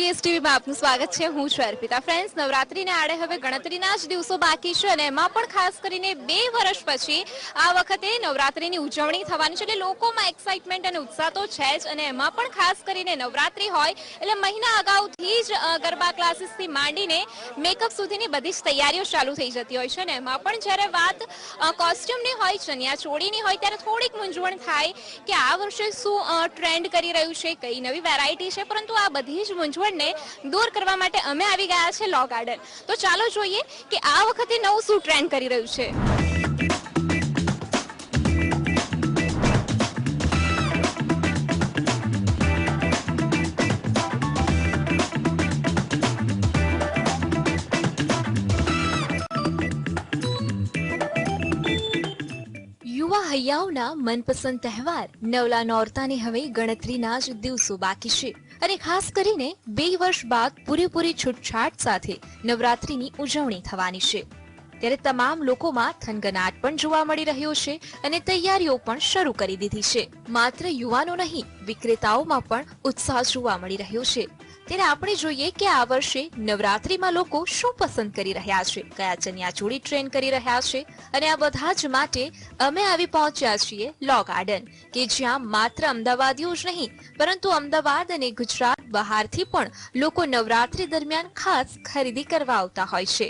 GSTV માં આપનું સ્વાગત છે। હું છું અર્પિતા। ફ્રેન્ડ્સ, નવરાત્રીને આડે હવે ગણતરીના જ દિવસો બાકી છે અને એમાં પણ ખાસ કરીને 2 વર્ષ પછી આ વખતે નવરાત્રીની ઉજવણી થવાની છે, એટલે લોકોમાં એક્સાઇટમેન્ટ અને ઉત્સાહ તો છે જ। અને એમાં પણ ખાસ કરીને નવરાત્રી હોય એટલે મહિના અગાઉથી જ ગરબા ક્લાસીસથી માંડીને મેકઅપ સુધીની બધી જ તૈયારીઓ ચાલુ થઈ જતી હોય છે ને એમાં પણ જ્યારે વાત કોસ્ટ્યુમની હોય, ચણિયા ચોળીની હોય, ત્યારે થોડીક મૂંઝવણ થાય કે આ વર્ષે શું ટ્રેન્ડ કરી રહ્યું છે, કઈ નવી વેરાયટી છે। પરંતુ આ બધી જ મૂંઝવણને દૂર કરવા માટે અમે આવી ગયા છે લો ગાર્ડન। તો ચાલો જોઈએ કે આ વખતે નવું શું ટ્રેન્ડ કરી રહ્યું છે। યુવા હૈયાઓના મનપસંદ તહેવાર નવલા નોરતાને હવે ગણતરીના જ દિવસો બાકી છે અને ખાસ કરીને 2 વર્ષ બાદ પૂરેપૂરી છૂટછાટ સાથે નવરાત્રીની ઉજવણી થવાની છે, ત્યારે તમામ લોકોમાં થનગનાટ પણ જોવા મળી રહ્યો છે અને તૈયારીઓ પણ શરૂ કરી દીધી છે। માત્ર યુવાનો નહીં, વિક્રેતાઓમાં પણ ઉત્સાહ જોવા મળી રહ્યો છે। ત્યારે આપણે જોઈએ કે આ વર્ષે નવરાત્રીમાં લોકો શું પસંદ કરી રહ્યા છે, કયા ચણિયાચોળી ટ્રેન્ડ કરી રહ્યા છે અને આ બધા જ માટે અમે આવી પહોંચ્યા છીએ લો ગાર્ડન, કે જ્યાં માત્ર અમદાવાદીઓ જ નહીં પરંતુ અમદાવાદ અને ગુજરાત બહારથી પણ લોકો નવરાત્રી દરમિયાન ખાસ ખરીદી કરવા આવતા હોય છે।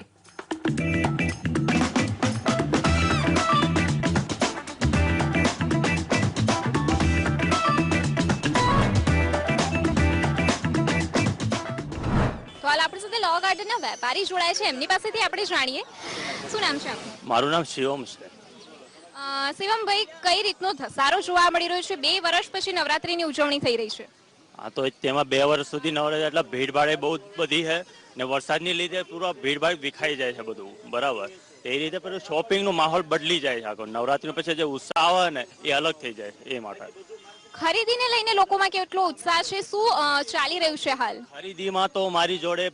તો હાલ આપણી સાથે લો ગાર્ડનના વેપારી જોડાય છે, એમની પાસેથી આપણે જાણીએ શું નામ છે આપનું? મારું નામ શિવમ છે। શિવમભાઈ, કઈ રીતનો ધસારો જોવા મળી રહ્યો છે? 2 વર્ષ પછી નવરાત્રીની ઉજવણી થઈ રહી છે। હા, તો તેમાં 2 વર્ષ સુધી નવરાત્રી એટલે ભીડભાડ બહુ બધી છે ને વરસાદની લીધે પૂરો ભીડભાડ વિખાઈ જાય છે બધું, બરાબર। એ રીતે પેલું શોપિંગનો માહોલ બદલી જાય છે આખો। નવરાત્રી પછી જે ઉત્સાહ આવે ને એ અલગ થઈ જાય એ માટે। ખરીદીને લઈને લોકોમાં કેટલો ઉત્સાહ છે, શું ચાલી રહ્યું છે હાલ? ખરીદીમાં તો મારી જોડે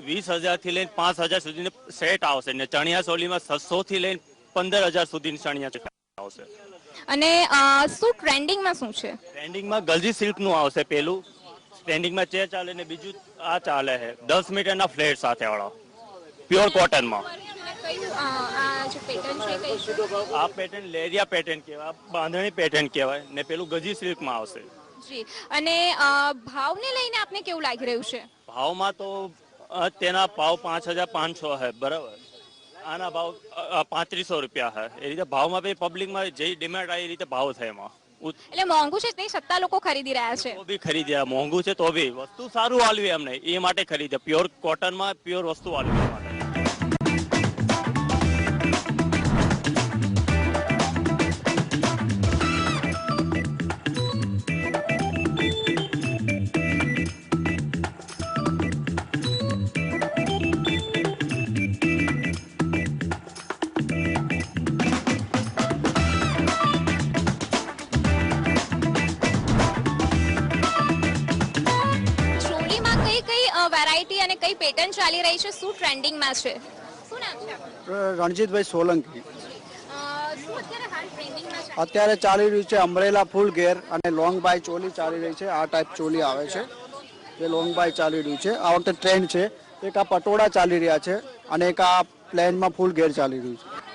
20,000 થી લઈને 5,000 સુધીનો સેટ આવશે ને ચણિયા ચોલીમાં 600 થી લઈને 15,000 સુધીની ચણિયા આવશે। અને શું ટ્રેન્ડિંગમાં શું છે? ટ્રેન્ડિંગમાં ગલજી સિલ્કનું આવશે પેલું, ટ્રેન્ડિંગમાં ચે ચાલે ને બીજું આ ચાલે છે 10 મીટરના ફ્લેટ સાથે વાળો પ્યોર કોટનમાં। આ પેટર્ન લેરિયા પેટર્ન કહેવાય, બાંધણી પેટર્ન કહેવાય ને પેલું ગજી સિલ્કમાં આવશે। જી, અને ભાવને લઈને આપને કેવું લાગી રહ્યું છે? ભાવમાં તો તેના ભાવ 5,500 છે, બરાબર। આના ભાવ 3500 રૂપિયા છે। એ રીતે ભાવમાં બી પબ્લિકમાં જે ડિમાન્ડ આવે એ રીતે ભાવ થાય એમાં। એટલે મોંઘું છે તે છતાં લોકો ખરીદી રહ્યા છે? તો બી ખરીદ્યા, મોંઘું છે તો બી વસ્તુ સારું આલવી અમને એ માટે ખરીદ્યા। પ્યોર કોટનમાં પ્યોર વસ્તુ આલવી એ માટે। વેરાયટી અને કઈ પેટર્ન ચાલી રહી છે, શું ટ્રેન્ડિંગમાં છે? શું નામ છે આપનું? રણજીતભાઈ સોલંકી। શું અત્યારે હાલ ટ્રેન્ડિંગમાં છે? અત્યારે ચાલી રહ્યું છે અમરેલા ફૂલ ઘેર અને લોંગ બાય ચોલી ચાલી રહી છે। આ ટાઈપ ચોલી આવે છે, એ લોંગ બાય ચાલી રહ્યું છે। આ વખતે ટ્રેન્ડ છે। એક આ પટોળા ચાલી રહ્યા છે અને એક આ પ્લેનમાં ફૂલ ઘેર ચાલી રહ્યું છે।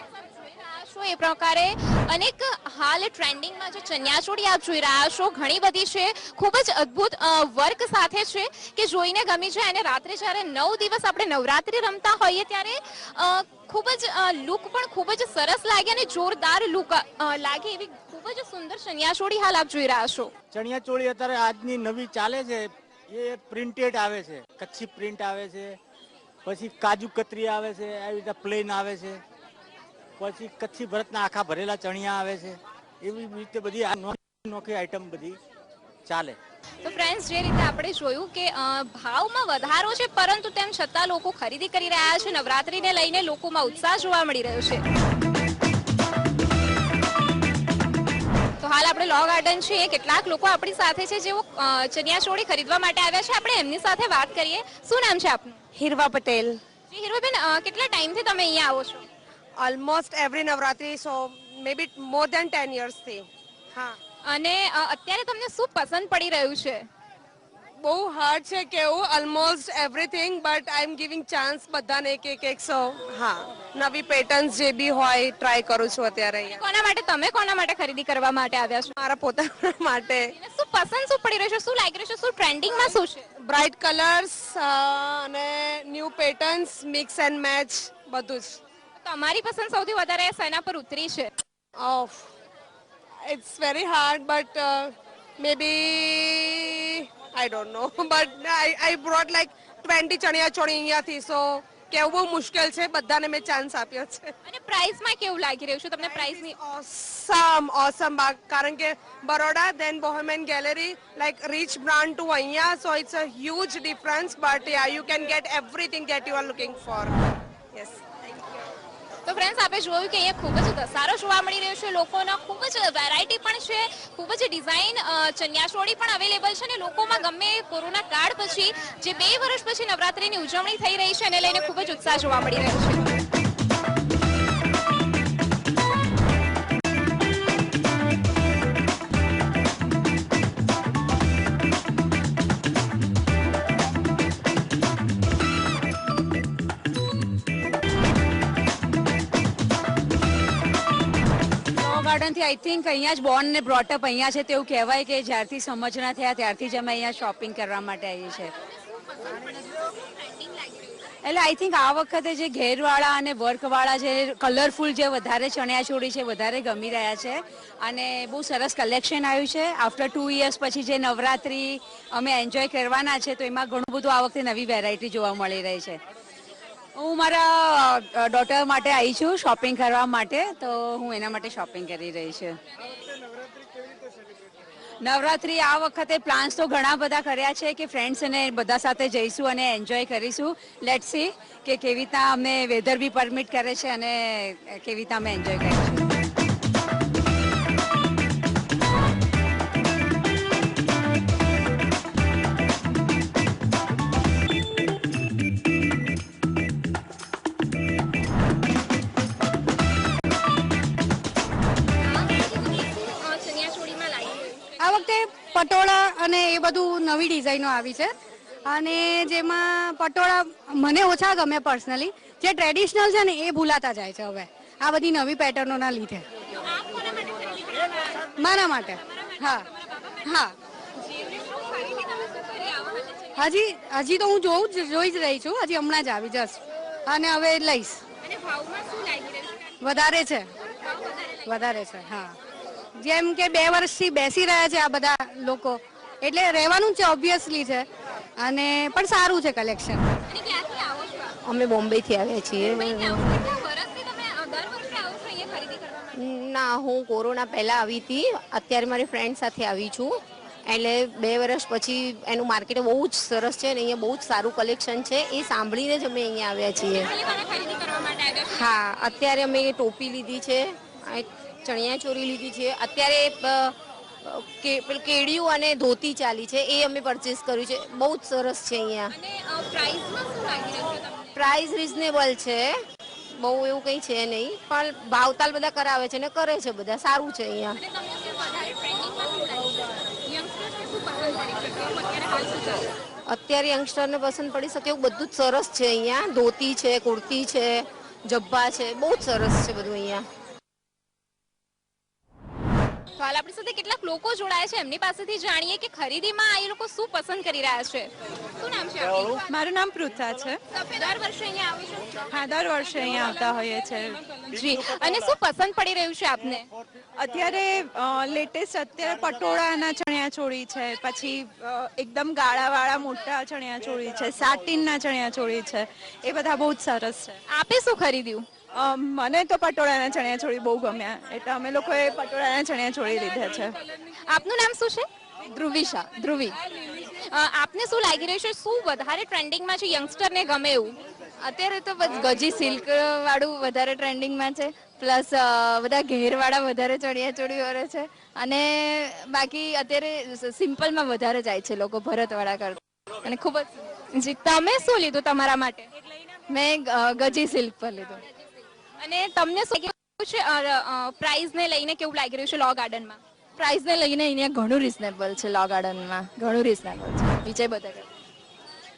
એ પ્રકારે અનેક હાલ ટ્રેન્ડિંગમાં જે ચણિયાચોળી આપ જોઈ રહ્યા છો, ઘણી બધી છે, ખૂબ જ અદ્ભુત વર્ક સાથે છે કે જોઈને ગમી જાય। અને રાત્રે જ્યારે 9 દિવસ આપણે નવરાત્રી રમતા હોઈએ ત્યારે ખૂબ જ લુક પણ ખૂબ જ સરસ લાગે અને જોરદાર લુક લાગે એવી ખૂબ જ સુંદર ચણિયાચોળી હાલ આપ જોઈ રહ્યા છો। ચણિયાચોળી અત્યારે આજની નવી ચાલે છે, એ પ્રિન્ટેડ આવે છે, કચ્છી પ્રિન્ટ આવે છે, પછી કાજુ કતરી આવે છે, આવી રીતે પ્લેન આવે છે, પછી કચ્છી ભરતના આખા ભરેલા ચણિયા આવે છે, એવી રીતે બધી નોખી આઈટમ બધી ચાલે। તો ફ્રેન્ડ્સ, જે રીતે આપણે જોયું કે ભાવમાં વધારો છે પરંતુ તેમ છતાં લોકો ખરીદી કરી રહ્યા છે। નવરાત્રીને લઈને લોકોમાં ઉત્સાહ જોવા મળી રહ્યો છે। તો હાલ આપણે લો ગાર્ડન છીએ, કેટલાક લોકો આપણી સાથે છે જેઓ ચણિયાચોળી ખરીદવા માટે આવ્યા છે। આપણે એમની સાથે વાત કરીએ। શું નામ છે આપનું? હિરવા પટેલ। જી હિરવાબેન, કેટલા ટાઈમથી તમે અહીંયા આવો છો? ઓલમોસ્ટ એવરી નવરાત્રી, સો મે બી મોર દેન 10 years થી। હા, અને અત્યારે તમને શું પસંદ પડી રહ્યું છે? બહુ હાર્ડ છે કેવું almost everything but I am giving chance બધાને એક સો હા નવી પેટર્ન્સ જે બી હોય ટ્રાય કરું છું અત્યારે અહીંયા. કોના માટે ખરીદી કરવા માટે આવ્યા છો? મારા પોતાના માટે શું પસંદ શું પડી રહ્યું છે, શું લાગી રહ્યું છે, શું ટ્રેન્ડિંગમાં શું છે? બ્રાઇટ કલર્સ અને new patterns mix and match બધું જ. તમારી પસંદ સૌથી વધારે શેના પર ઉતરી છે? Of its very hard but maybe I don't know but I brought like 20 chaniya choli અહીંયાથી સો કેવું બહુ મુશ્કેલ છે બધાને મેં ચાન્સ આપ્યો છે. અને પ્રાઇસમાં કેવું લાગી રહ્યું છે તમને? પ્રાઇસની ઓસમ કારણ કે Baroda then Bohemian Gallery like rich brand to અહીંયા so it's a huge difference but yeah you can get everything that you are looking for. Yes. તો ફ્રેન્ડ્સ આપણે જોયું કે અહીંયા ખૂબ જ ધસારો જોવા મળી રહ્યો છે, લોકોના ખૂબ જ વેરાયટી પણ છે, ખૂબ જ ડિઝાઇન ચણિયાચોળી પણ અવેલેબલ છે અને લોકોમાં ગમે કોરોના કાળ પછી જે 2 વર્ષ પછી નવરાત્રિની ઉજવણી થઈ રહી છે એને લઈને ખૂબ જ ઉત્સાહ જોવા મળી રહ્યો છે. ગાર્ડનથી આઈ થિંક અહીંયા જ બોર્ન ને બ્રોટઅપ અહીંયા છે તેવું કહેવાય કે જ્યારથી સમજણા થયા ત્યારથી જ અમે અહીંયા શોપિંગ કરવા માટે આવીએ છીએ. એટલે આઈ થિંક આ વખતે જે ઘેરવાળા અને વર્કવાળા જે કલરફુલ જે વધારે ચણિયાચોળી છે વધારે ગમી રહ્યા છે અને બહુ સરસ કલેક્શન આવ્યું છે. આફ્ટર 2 years પછી જે નવરાત્રી અમે એન્જોય કરવાના છે તો એમાં ઘણું બધું આ વખતે નવી વેરાયટી જોવા મળી રહી છે. હું મારા ડોટર માટે આવી છું શોપિંગ કરવા માટે તો હું એના માટે શોપિંગ કરી રહી છું. નવરાત્રી આ વખતે પ્લાન્સ તો ઘણા બધા કર્યા છે કે ફ્રેન્ડ્સ અને બધા સાથે જઈશું અને એન્જોય કરીશું. લેટ્સ સી કે કેવી રીતના અમને વેધર બી પરમિટ કરે છે અને કેવી રીતના અમે એન્જોય કરીશું. આ વખતે પટોળા અને એ બધું નવી ડિઝાઇનો આવી છે અને જેમાં પટોળા મને ઓછા ગમે પર્સનલી. જે ટ્રેડિશનલ છે ને એ ભૂલાતા જાય છે હવે આ બધી નવી પેટર્નોના લીધે. મારા માટે હા હા હજી તો હું જોઈ જ રહી છું. હજી હમણાં જ આવી જસ્ટ અને હવે લઈશ. વધારે છે હા. જેમ કે 2 વર્ષથી બેસી રહ્યા છે આ બધા લોકો એટલે રહેવાનું છે ઓબ્વિયસલી છે અને પણ સારું છે કલેક્શન. અમે બોમ્બેથી આવ્યા છીએ. ના હું કોરોના પહેલા આવી હતી, અત્યારે મારી ફ્રેન્ડ સાથે આવી છું એટલે 2 વર્ષ પછી એનું માર્કેટ બહુ જ સરસ છે અને અહીંયા બહુ જ સારું કલેક્શન છે એ સાંભળીને જ અમે અહીંયા આવ્યા છીએ. હા અત્યારે અમે ટોપી લીધી છે, ચણિયાચોળી લીધી છે, અત્યારે કેડિયું અને ધોતી ચાલી છે એ અમે પરચેસ કર્યું છે. બહુ જ સરસ છે અહીંયા. પ્રાઇસ રિઝનેબલ છે, બહુ એવું કંઈ છે નહીં પણ ભાવતાલ બધા કરાવે છે ને કરે છે બધા. સારું છે અહીંયા. અત્યારે યંગસ્ટરને પસંદ પડી શકે એવું બધું જ સરસ છે અહીંયા. ધોતી છે, કુર્તી છે, જબ્બા છે, બહુ જ સરસ છે બધું અહીંયા. તો હાલ આપણી સાથે કેટલાક લોકો જોડાયા છે, એમની પાસેથી જાણીએ કે ખરીદીમાં આ લોકો શું પસંદ કરી રહ્યા છે. શું નામ છે આપનું? મારું નામ પૃથા છે. દર વર્ષે અહીંયા આવો છો? હા, દર વર્ષે અહીંયા આવતા હોઈએ છે. જી. અને શું પસંદ પડી રહ્યું છે આપને? અત્યારે લેટેસ્ટ અત્યારે પટોળાના ચણિયાચોળી છે, પછી એકદમ ગાળાવાળા મોટા ચણિયાચોળી છે, સાટિનના ચણિયાચોળી છે, એ બધા બહુ જ સરસ છે. આપે શું ખરીદ્યું? મને તો પટોળાના ચણિયાચોળી બહુ ગમ્યા એટલે અમે લોકોએ પટોળાના ચણિયાચોળી લીધા છે. આપનું નામ શું છે? ધ્રુવિશા. ધ્રુવી. આપને શું લાગી રહ્યું છે, શું વધારે ટ્રેન્ડિંગમાં છે, યંગસ્ટરને ગમે એવું? અત્યારે તો બસ ગજી સિલ્ક વાળું વધારે ટ્રેન્ડિંગમાં છે, પ્લસ બધા ઘેરવાળા વધારે ચણિયાચોળી વરે છે અને બાકી અત્યારે સિમ્પલમાં વધારે જાય છે લોકો ભરતવાળા કરતા અને ખૂબ જ. જી. તમે શું લીધું તમારા માટે? મેં ગજી સિલ્ક પર લીધું. અને તમને શું લાગી રહ્યું છે પ્રાઇઝ ને લઈને, કેવું લાગી રહ્યું છે લો ગાર્ડનમાં? પ્રાઇસને લઈને અહીંયા ઘણું રિઝનેબલ છે. લો ગાર્ડનમાં ઘણું રિઝનેબલ છે. વિજય બધા.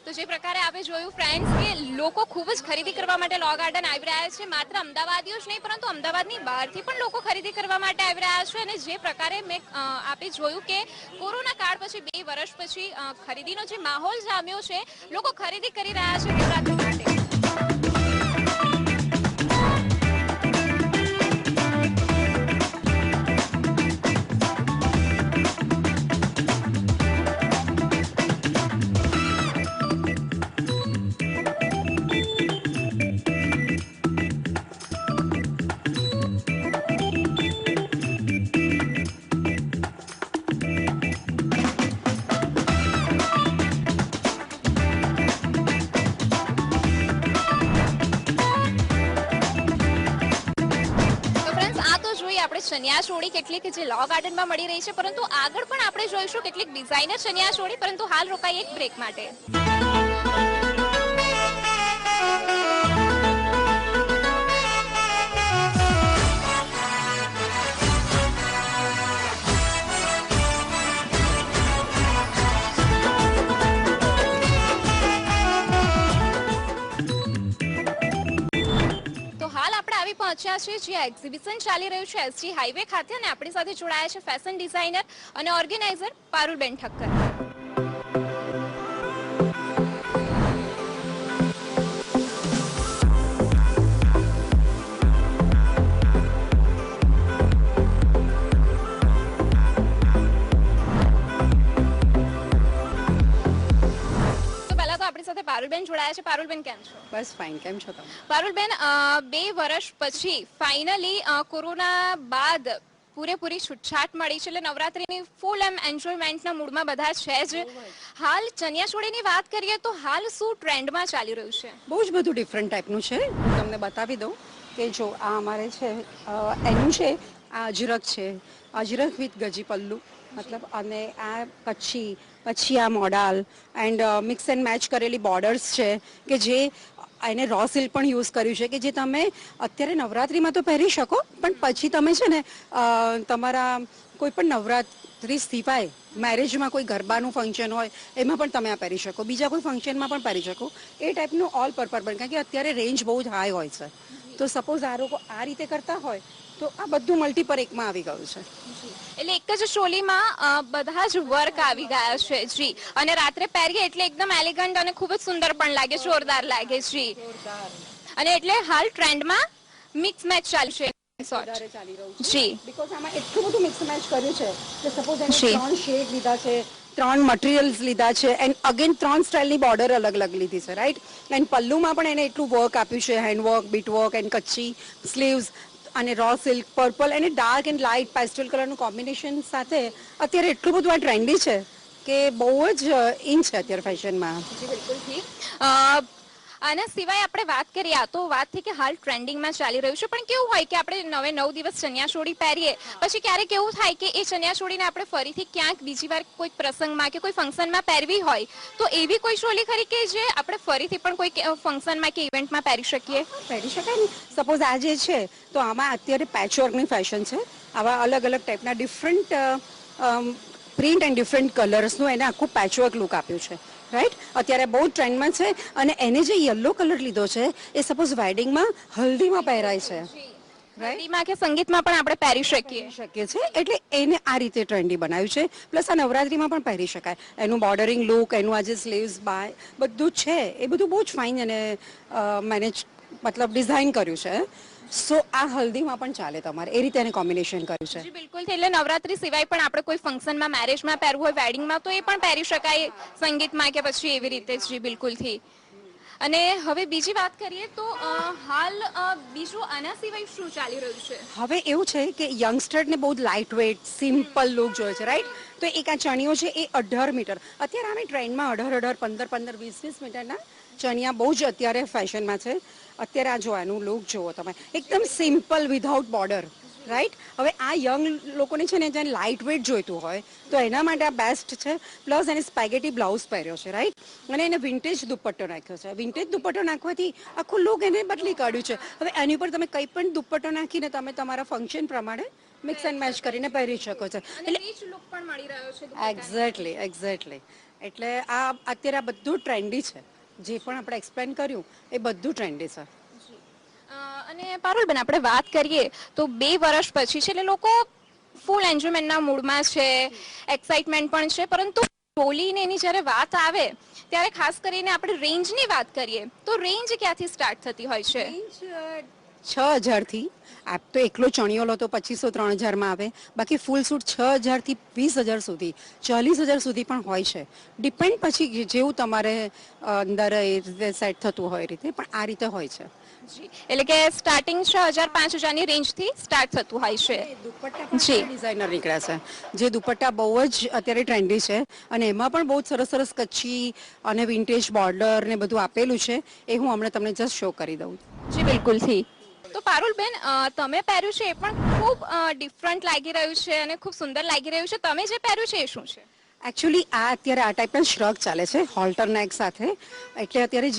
તો જે પ્રકારે આપણે જોયું ફ્રેન્ડ્સ કે લોકો ખૂબ જ ખરીદી કરવા માટે લો ગાર્ડન આવી રહ્યા છે. માત્ર અમદાવાદીઓ જ નહીં પરંતુ અમદાવાદની બહારથી પણ લોકો ખરીદી કરવા માટે આવી રહ્યા છે. અને જે પ્રકારે મેં આપણે જોયું કે કોરોના કાળ પછી 2 વર્ષ પછી ખરીદીનો જે માહોલ જામ્યો છે, લોકો ખરીદી કરી રહ્યા છે નવરાત્રી માટે. ચણિયાચોળી કેટલીક જે લો ગાર્ડનમાં મળી રહી છે, પરંતુ આગળ પણ આપણે જોઈશું કેટલીક ડિઝાઇનર ચણિયાચોળી. પરંતુ હાલ રોકાઈ એક બ્રેક માટે. પહોંચ્યા છે જે એક્ઝિબિશન ચાલી રહ્યું છે એસજી હાઈવે ખાતે, અને આપણી સાથે જોડાયા છે ફેશન ડિઝાઇનર અને ઓર્ગેનાઇઝર પારુલબેન ઠક્કર. પારુલબેન જોડાયા છે. પારુલબેન કેમ છો? બસ ફાઇન. કેમ છો તમે? પારુલબેન, 2 વર્ષ પછી ફાઇનલી કોરોના બાદ પૂરેપૂરી છૂટછાટ મળી છે, એટલે નવરાત્રીની ફૂલ એન્જોયમેન્ટના મૂડમાં બધા છે જ. હાલ ચણિયાચોળીની વાત કરીએ તો હાલ શું ટ્રેન્ડમાં ચાલી રહ્યું છે? બહુ જ બધું ડિફરન્ટ ટાઈપનું છે. હું તમને બતાવી દઉં કે જો આ અમારે છે એનું છે, આ અજરક છે, અજરક વિથ ગજી પલ્લુ મતલબ, અને આ કચ્છી, પછી આ મોડાલ એન્ડ મિક્સ એન્ડ મેચ કરેલી બોર્ડર્સ છે કે જે એને રો સિલ્ક પણ યુઝ કર્યું છે કે જે તમે અત્યારે નવરાત્રિમાં તો પહેરી શકો, પણ પછી તમે છે ને તમારા કોઈ પણ નવરાત્રિ સિવાય મેરેજમાં કોઈ ગરબાનું ફંક્શન હોય એમાં પણ તમે આ પહેરી શકો, બીજા કોઈ ફંક્શનમાં પણ પહેરી શકો. એ ટાઈપનું ઓલ પર્પઝ બને, કારણ કે અત્યારે રેન્જ બહુ જ હાઈ હોય છે. તો સપોઝ આ લોકો આ રીતે કરતા હોય તો આ બધું મલ્ટીપર એકમાં આવી ગયું છે. એટલે એક જ ચોલીમાં બધા જ વર્ક આવી ગયા છે જી, અને રાત્રે પહેરીએ એટલે એકદમ એલિગન્ટ અને ખૂબ જ સુંદર પણ લાગે, જોરદાર લાગે જી. અને એટલે હાલ ટ્રેન્ડમાં મિક્સ મેચ ચાલશે જી, બીકોઝ આમાં એટલું બધું મિક્સ મેચ કર્યું છે કે સપોઝ એને 3 શેડ લીધા છે, 3 મટીરિયલ્સ લીધા છે, એન્ડ અગેન 3 સ્ટાઇલની બોર્ડર અલગ અલગ લીધી છે, રાઈટ. એન્ડ પલ્લુમાં પણ એને એટલું વર્ક આપ્યું છે, હેન્ડવર્ક, બીટવર્ક એન્ડ કચ્છી સ્લીવ્સ અને રો સિલ્ક, પર્પલ અને ડાર્ક એન્ડ લાઇટ પેસ્ટલ કલરનું કોમ્બિનેશન સાથે અત્યારે એટલું બધું આ ટ્રેન્ડી છે કે બહુ જ ઇન છે અત્યારે ફેશનમાં. બિલકુલ. આના સિવાય આપણે વાત કરીએ, આ તો વાત થઈ કે હાલ ટ્રેન્ડિંગમાં ચાલી રહ્યું છે, પણ કેવું હોય કે આપણે 9 દિવસ ચણિયાચોળી પહેરીએ પછી ક્યારેક એવું થાય કે એ ચણિયાચોળીને આપણે ફરીથી ક્યાંક બીજી વાર કોઈ પ્રસંગમાં કે કોઈ ફંક્શનમાં પહેરવી હોય, તો એવી કોઈ ચોલી ખરી કે જે આપણે ફરીથી પણ કોઈ ફંક્શનમાં કે ઇવેન્ટમાં પહેરી શકીએ? પહેરી શકાય ને. સપોઝ આ જે છે તો આમાં અત્યારે પેચવર્કની ફેશન છે. આવા અલગ અલગ ટાઈપના ડિફરન્ટ પ્રિન્ટ એન્ડ ડિફરન્ટ કલર્સનું એને આખું પેચવર્ક લુક આપ્યું છે, રાઈટ. અત્યારે બહુ ટ્રેન્ડમાં છે. અને એને જે યલો કલર લીધો છે એ સપોઝ વેડિંગમાં, હલ્દીમાં પહેરાય છે, રાઈટ, કે સંગીતમાં પણ આપણે પહેરી શકીએ છે. એટલે એને આ રીતે ટ્રેન્ડી બનાવ્યું છે. પ્લસ આ નવરાત્રીમાં પણ પહેરી શકાય. એનું બોર્ડરિંગ લુક, એનું આ જે સ્લીવ્સ બાય બધું છે એ બધું બહુ જ ફાઇન અને મેનેજ મતલબ ડિઝાઇન કર્યું છે. સો આ હલ્દીમાં પણ ચાલે તમારે, એ રીતે એને કોમ્બિનેશન કર્યું છે. બિલકુલ. એટલે નવરાત્રી સિવાય પણ આપણે કોઈ ફંક્શનમાં, મેરેજમાં પહેરવું હોય, વેડિંગમાં, તો એ પણ પહેરી શકાય, સંગીતમાં કે પછી એવી રીતે જ. બિલકુલથી. અને હવે બીજી વાત કરીએ તો હાલ બીજું આના સિવાય શું ચાલી રહ્યું છે? હવે એવું છે કે યંગસ્ટરને બહુ જ લાઇટ વેઇટ સિમ્પલ લુક જોઈએ છે, રાઈટ. તો એક આ ચણિયો છે એ 18 મીટર, અત્યારે આમે ટ્રેન્ડમાં 18, 15, 20 મીટરના ચણિયા બહુ જ અત્યારે ફેશનમાં છે. અત્યારે આ જોવાનું લુક જુઓ તમે, એકદમ સિમ્પલ વિધાઉટ બોર્ડર, રાઈટ. હવે આ યંગ લોકોને છે ને જ્યાં લાઇટ વેઇટ જોઈતું હોય તો એના માટે આ બેસ્ટ છે. પ્લસ એને સ્પેગેટી બ્લાઉઝ પહેર્યો છે, રાઈટ. અને એને વિન્ટેજ દુપટ્ટો નાખ્યો છે. વિન્ટેજ દુપટ્ટો નાખવાથી આખું લુક એને બદલી કાઢ્યું છે. હવે એની ઉપર તમે કંઈ પણ દુપટ્ટો નાખીને તમે તમારા ફંક્શન પ્રમાણે મિક્સ એન્ડ મેચ કરીને પહેરી શકો છો. એટલે લુક પણ મળી રહ્યો છે. એક્ઝેક્ટલી. એટલે આ અત્યારે આ બધું ટ્રેન્ડી છે. જે પણ આપણે એક્સપ્લેન કર્યું એ બધું ટ્રેન્ડી છે. અને પારુલબેન આપણે વાત કરીએ તો 2 વર્ષ પછી છે એટલે લોકો ફૂલ એન્જોયમેન્ટના મૂડમાં છે, એક્સાઇટમેન્ટ પણ છે, પરંતુ ચોલીને એની જ્યારે વાત આવે ત્યારે ખાસ કરીને આપણે રેન્જની વાત કરીએ તો રેન્જ ક્યાંથી સ્ટાર્ટ થતી હોય છે? 6,000થી. આપ તો એકલો ચણિયો લો તો 2,500-3,000માં આવે. બાકી ફૂલ સૂટ 6,000થી 20,000 સુધી, 40,000 સુધી પણ હોય છે. ડિપેન્ડ પછી જેવું તમારે અંદર એ રીતે સેટ થતું હોય એ રીતે, પણ આ રીતે હોય છે. એટલે કે સ્ટાર્ટિંગ 6,000-5,000 ની રેન્જથી સ્ટાર્ટ થતું હોય છે. દુપટ્ટા પણ ડિઝાઇનર નીકળ્યા છે, જે દુપટ્ટા બહુ જ અત્યારે ટ્રેન્ડી છે અને એમાં પણ બહુ સરસ સરસ કચ્છી અને વિન્ટેજ બોર્ડર ને બધું આપેલું છે. એ હું હમણાં તમને જસ્ટ શો કરી દઉં. જી બિલકુલથી. તો પારુલબેન તમે પહેર્યું છે એ પણ ખૂબ ડિફરન્ટ લાગી રહ્યું છે અને ખૂબ સુંદર લાગી રહ્યું છે. તમે જે પહેર્યું છે એ શું છે? એકચ્યુઅલી આ અત્યારે આ ટાઈપના શ્રગ ચાલે છે હોલ્ટર નેક સાથે. એટલે અત્યારે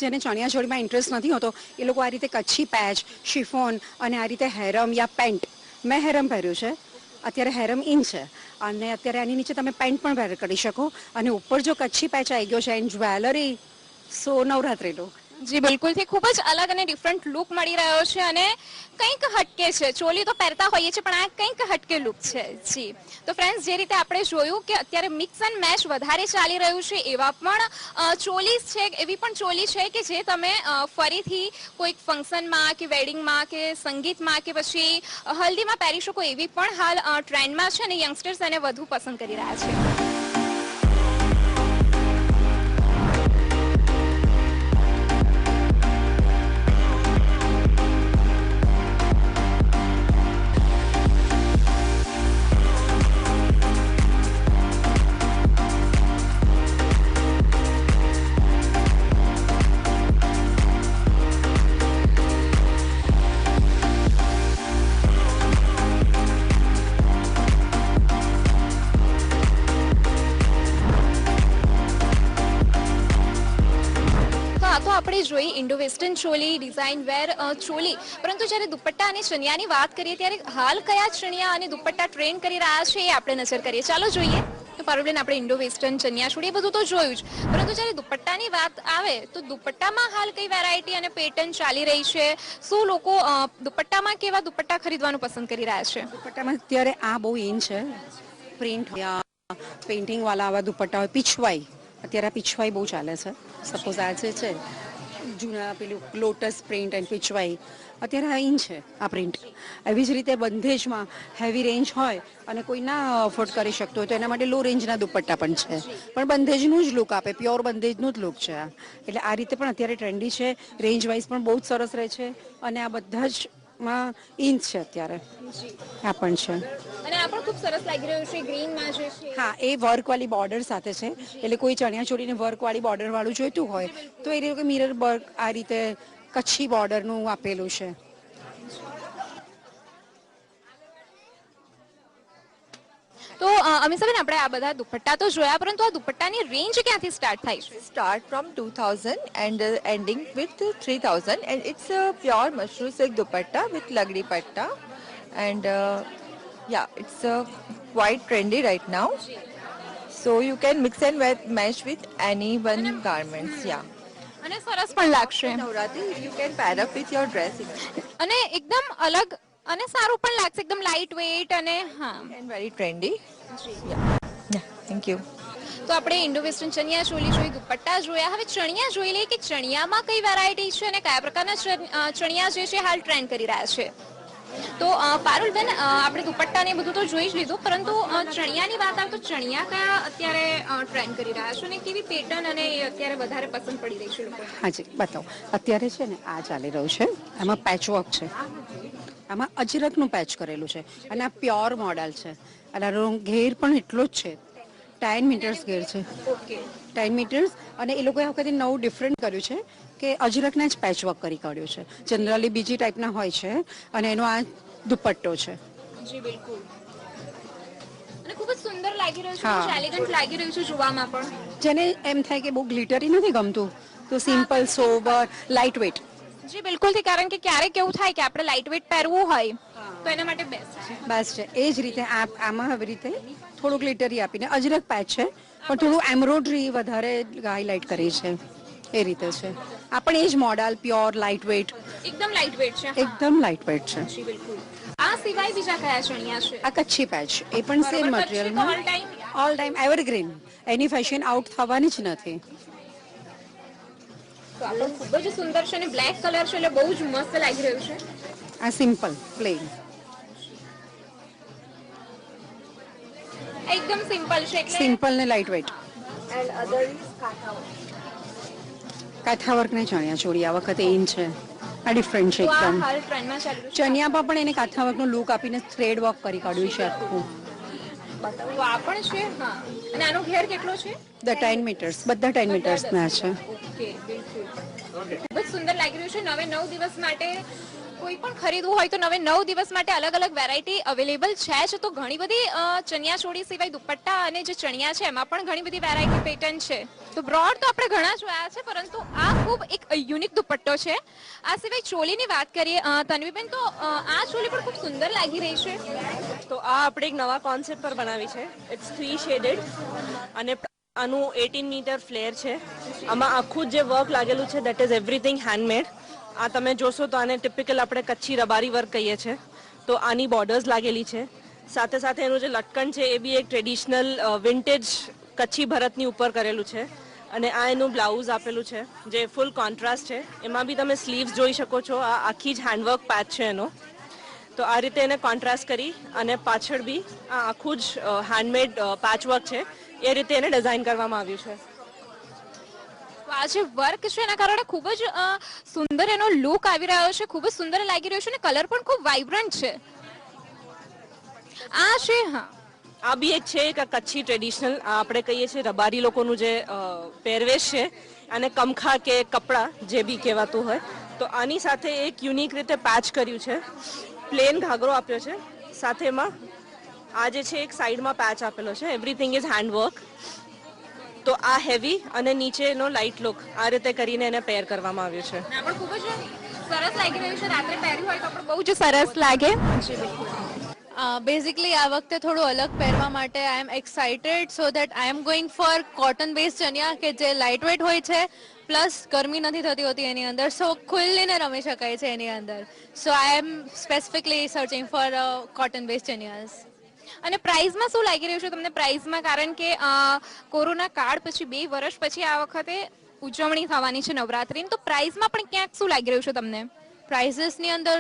જેને ચણિયાચોળીમાં ઇન્ટરેસ્ટ નથી હોતો એ લોકો આ રીતે કચ્છી પેચ, શિફોન અને આ રીતે હેરમ યા પેન્ટ, મેં હેરમ પહેર્યું છે. અત્યારે હેરમ ઇન છે અને અત્યારે આની નીચે તમે પેન્ટ પણ વેર કરી શકો અને ઉપર જો કચ્છી પેચ આવી ગયો છે and jewellery, so Navratri look. જી બિલકુલથી ખૂબ જ અલગ અને ડિફરન્ટ લુક મળી રહ્યો છે અને કંઈક હટકે છે. ચોલી તો પહેરતા હોઈએ છીએ પણ આ કંઈક હટકે લુક છે. જી તો ફ્રેન્ડ્સ, જે રીતે આપણે જોયું કે અત્યારે મિક્સ એન્ડ મેચ વધારે ચાલી રહ્યું છે એવા પણ ચોલીસ છે, એવી પણ ચોલી છે કે જે તમે ફરીથી કોઈક ફંક્શનમાં કે વેડિંગમાં કે સંગીતમાં કે પછી હલ્દીમાં પહેરી શકો એવી પણ હાલ ટ્રેન્ડમાં છે અને યંગસ્ટર્સ એને વધુ પસંદ કરી રહ્યા છે. આપણે જોઈ ઇન્ડો વેસ્ટર્ન ચોલી, ડિઝાઇન વેર ચોલી, પરંતુ જ્યારે દુપટ્ટા અને ચણિયાની વાત કરીએ ત્યારે હાલ કયા ચણિયા અને દુપટ્ટા ટ્રેન્ડ કરી રહ્યા છે એ આપણે નજર કરીએ. ચાલો જોઈએ. તો પારુલબેન, આપણે ઇન્ડો વેસ્ટર્ન ચણિયા ચોળી એ બધું તો જોયું જ, પરંતુ જ્યારે દુપટ્ટાની વાત આવે તો દુપટ્ટામાં હાલ કઈ વેરાયટી અને પેટર્ન ચાલી રહી છે? શું લોકો દુપટ્ટામાં કેવા દુપટ્ટા ખરીદવાનું પસંદ કરી રહ્યા છે? દુપટ્ટામાં અત્યારે આ બહુ ઇન છે. પ્રિન્ટ પેઇન્ટિંગ વાળા આવા દુપટ્ટા હોય, પીછવાઈ. અત્યારે આ પીછવાઈ બહુ ચાલે છે. સપોઝ આ જે છે જૂના પેલું લોટસ પ્રિન્ટ એન્ડ પીછવાઈ, અત્યારે આ ઇન છે આ પ્રિન્ટ. એવી જ રીતે બંધેજમાં હેવી રેન્જ હોય અને કોઈ ના અફોર્ડ કરી શકતો હોય તો એના માટે લો રેન્જના દુપટ્ટા પણ છે, પણ બંધેજનું જ લુક આપે, પ્યોર બંધેજનું જ લુક છે આ. એટલે આ રીતે પણ અત્યારે ટ્રેન્ડી છે. રેન્જ વાઇઝ પણ બહુ જ સરસ રહે છે અને આ બધા જ માં ઇન છે અત્યારે. આ પણ છે અને આ પણ ખૂબ સરસ લાગી રહ્યું છે ગ્રીનમાં જે છે. હા, એ વર્ક વાળી બોર્ડર સાથે છે. એટલે કોઈ ચણિયા ચોળીને વર્ક વાળી બોર્ડર વાળું જોઈતું હોય તો એ રીતે મિરર વર્ક આ રીતે કચ્છી બોર્ડરનું આપેલું છે. તો અમીષાબેન, આપણે આ બધા દુપટ્ટા તો જોયા, પરંતુ આ દુપટ્ટાની રેન્જ ક્યાંથી સ્ટાર્ટ થાય છે? Start from 2000 and ending with 3000, and it's a pure mushroom silk dupatta with lagdi patta, and yeah, it's quite trendy right now, so you can mix and match with any one garments. Yeah, અને સરસ પણ લાગશે. Navratri you can pair up with your dress અને એકદમ અલગ અને સારું પણ લાગશે, એકદમ લાઇટ વેઇટ અને હા, and very trendy. Yeah, thank you. તો આપણે ઇન્ડો વેસ્ટર્ન ચણિયા ચોલી જોઈ, દુપટ્ટા જોયા. હવે ચણિયા જોઈ લઈએ કે ચણિયામાં કઈ વેરાયટી છે અને કયા પ્રકારના ચણિયા જે છે હાલ ટ્રેન્ડ કરી રહ્યા છે. તો પારુલબેન, આપણે દુપટ્ટા ને બધું તો જોઈ જ લીધું, પરંતુ ચણિયાની વાત આવે તો ચણિયા કયા અત્યારે ટ્રેન્ડ કરી રહ્યા છે અને કેવી પેટર્ન અને એ અત્યારે વધારે પસંદ પડી રહી છે લોકો? હાજી, બતાવો. અત્યારે છે ને આ ચાલી રહ્યું છે, એમાં પેચવર્ક છે, આમાં અજરકનું પેચ કરેલું છે અને આ પ્યોર મોડલ છે અને આનો ઘેર પણ એટલો જ છે. 10 મીટર્સ ઘેર છે. Okay, 10 metres. અને એ લોકોએ આ વખતે નવું ડિફરન્ટ કર્યું છે કે અજરકના જ પેચવર્ક કરી કાઢ્યું છે. જનરલી બીજી ટાઈપના હોય છે અને એનો આ દુપટ્ટો છે. જી બિલકુલ. અને ખૂબ જ સુંદર લાગી રહ્યું છે, બહુ એલિગન્ટ લાગી રહ્યું છે જોવામાં પણ. જેને એમ થાય કે બહુ ગ્લિટરી નથી ગમતું તો સિમ્પલ, સોબર, લાઇટ વેટ. જી બિલકુલથી, કારણ કે ક્યારેક એવું થાય કે આપણે લાઇટ વેટ પહેરવું હોય તો એના માટે બેસ્ટ છે. બસ છે. એ જ રીતે આમાં આવી રીતે થોડું ગ્લિટરી આપીને અજરક પેચ છે પણ થોડું એમ્બ્રોઇડરી વધારે હાઇલાઇટ કરી છે એ રીતે છે. આ પણ એ જ મોડલ પ્યોર લાઇટ વેઇટ, એકદમ લાઇટ વેટ છે. એકદમ લાઇટ વેઇટ છે. જી બિલકુલ. આ સિવાય બીજા કયા ચણિયા છે? આ કચ્છી પેચ એ પણ સેમ બરોબર, મટીરિયલમાં કચ્છી તો all time? All time evergreen, એની ફેશન આઉટ થવાની જ નથી. તો આ પણ ખૂબ જ સુંદર છે અને બ્લેક કલર છે એટલે બહુ જ મસ્ત લાગી રહ્યું છે. આ સિમ્પલ પ્લેન એકદમ સિમ્પલ છે એટલે સિમ્પલ ને light weight. And other is કાંઠાવર્કને ચણિયા ચોળી આ વખતે ઇન છે. આ ડિફરન્ટ છે તો આ એકદમ. હાલ ટ્રેન્ડમાં ચાલી રહ્યું છે. ચણિયામાં પણ એને કાંઠાવર્કનો લુક આપીને થ્રેડ વર્ક કરી કાઢ્યું છે આખું. તો આ પણ છે. હા. અને આનો ઘેર કેટલો છે? ધ 10 મીટર્સ, બધા 10 મીટર્સના છે. ઓકે બિલકુલ. ખૂબ જ સુંદર લાગી રહ્યું છે. નવે 9 દિવસ માટે કોઈ પણ ખરીદવું હોય તો નવે 9 દિવસ માટે અલગ અલગ વેરાયટી અવેલેબલ છે જ. તો ઘણી બધી ચણિયા ચોળી સિવાય દુપટ્ટા અને જે ચણિયા છે એમાં પણ ઘણી બધી વેરાયટી પેટર્ન છે. તો બ્રોડ તો આપણે ઘણા જોયા છે પરંતુ આ ખૂબ એક યુનિક દુપટ્ટો છે. આ સિવાય ચોલીની વાત કરીએ તન્વીબેન તો આ ચોલી પણ ખૂબ સુંદર લાગી રહી છે. તો આ આપણે એક નવા કોન્સેપ્ટ પર બનાવી છે. ઇટ્સ 3 શેડેડ અને આનું 18 મીટર ફ્લેર છે. આમાં આખું જે વર્ક લાગેલું છે દેટ ઇઝ એવરીથિંગ હેન્ડમેડ. આ તમે જોશો તો આને ટિપિકલ આપણે કચ્છી રબારી વર્ક કહીએ છીએ. તો આની બોર્ડર્સ લાગેલી છે. સાથે સાથે એનું જે લટકણ છે એ બી એક ટ્રેડિશનલ વિન્ટેજ કચ્છી ભરતની ઉપર કરેલું છે. અને આ એનું બ્લાઉઝ આપેલું છે જે ફૂલ કોન્ટ્રાસ્ટ છે. એમાં બી તમે સ્લીવ્સ જોઈ શકો છો. આ આખી જ હેન્ડવર્ક પેચ છે એનો. તો આ રીતે એને કોન્ટ્રાસ્ટ કરી અને પાછળ બી આ આખું જ હેન્ડમેડ પેચવર્ક છે એ રીતે એને ડિઝાઇન કરવામાં આવ્યું છે. આ જે વર્ક છે એના કારણે ખૂબ જ સુંદર એનો લુક આવી રહ્યો છે. ખૂબ જ સુંદર લાગી રહ્યો છે અને કલર પણ ખૂબ વાઇબ્રન્ટ છે. આ છે હા આ બી એક છે કે કચ્છી ટ્રેડિશનલ આપણે કહીએ છીએ રબારી લોકોનું જે પહેરવેશ છે અને કમખા કે કપડા જે બી કહેવાતું હોય. તો આની સાથે એક યુનિક રીતે પેચ કર્યું છે. પ્લેન ઘાઘરો આપ્યો છે. સાથે એમાં આ જે છે એક સાઈડમાં પેચ આપેલો છે. Everything is handwork. તો આ હેવી અને નીચેનો લાઇટ લુક આ રીતે કરીને એને પેર કરવામાં આવ્યું છે. આ પણ ખૂબ જ સરસ લાગી રહ્યું છે. રાત્રે પહેર્યું હોય તો પણ બહુ જ સરસ લાગે. બેઝિકલી આ વખતે થોડું અલગ પહેરવા માટે I am excited so that I am going for cotton base ચણિયા કે જે લાઇટ વેટ હોય છે પ્લસ ગરમી નથી થતી હોતી એની અંદર સો ખુલ્લીને રમી શકાય છે એની અંદર. So I am specifically searching for cotton base ચણિયાસ. અને પ્રાઇઝમાં શું લાગી રહ્યું છે તમને પ્રાઇઝમાં? કારણ કે કોરોના કાળ પછી 2 વર્ષ પછી આ વખતે ઉજવણી થવાની છે નવરાત્રીની. તો પ્રાઇઝમાં પણ ક્યાંક શું લાગી રહ્યું છે તમને? પ્રાઇઝસની અંદર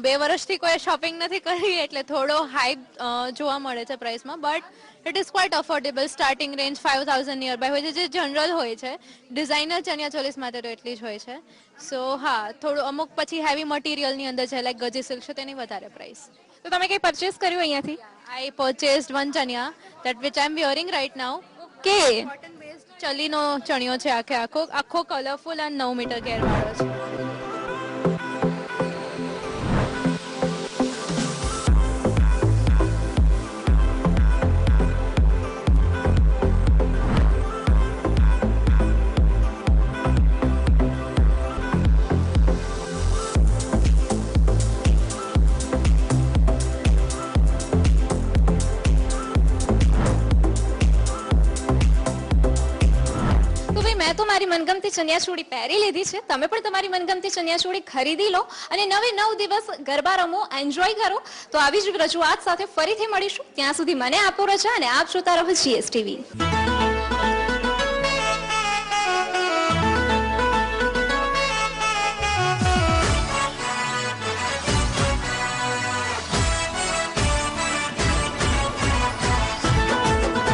2 વર્ષથી કોઈ શોપિંગ નથી કરી એટલે થોડો હાઈપ જોવા મળે છે પ્રાઇસમાં. But it is quite affordable. Starting range 5000 nearby હોય છે જે જનરલ હોય છે. ડિઝાઇનર ચણિયા ચોલીસ માટે તો એટલી જ હોય છે. સો હા થોડું અમુક પછી હેવી મટીરિયલની અંદર છે લાઈક ગજી સિલ્ક છે તેની વધારે પ્રાઇસ. તો તમે કંઈ પરચેસ કર્યું અહીંયાથી? આઈ પરચેસ્ડ વન ચણિયા that which I am wearing right now. કે કોટન બેઝડ ચલીનો ચણિયો છે આખો કલરફુલ અને 9 મીટર ઘેરવાળો છે. મેં તો મારી મનગમતી ચણિયાચોળી પહેરી લીધી છે. તમે પણ તમારી મનગમતી ચણિયાચોળી ખરીદી લો અને નવે 9 દિવસ ગરબા રમો, એન્જોય કરો. તો આવી જ રજૂઆત સાથે ફરીથી મળીશું. ત્યાં સુધી મને આપો રજા અને આપ જોતા રહો GSTV.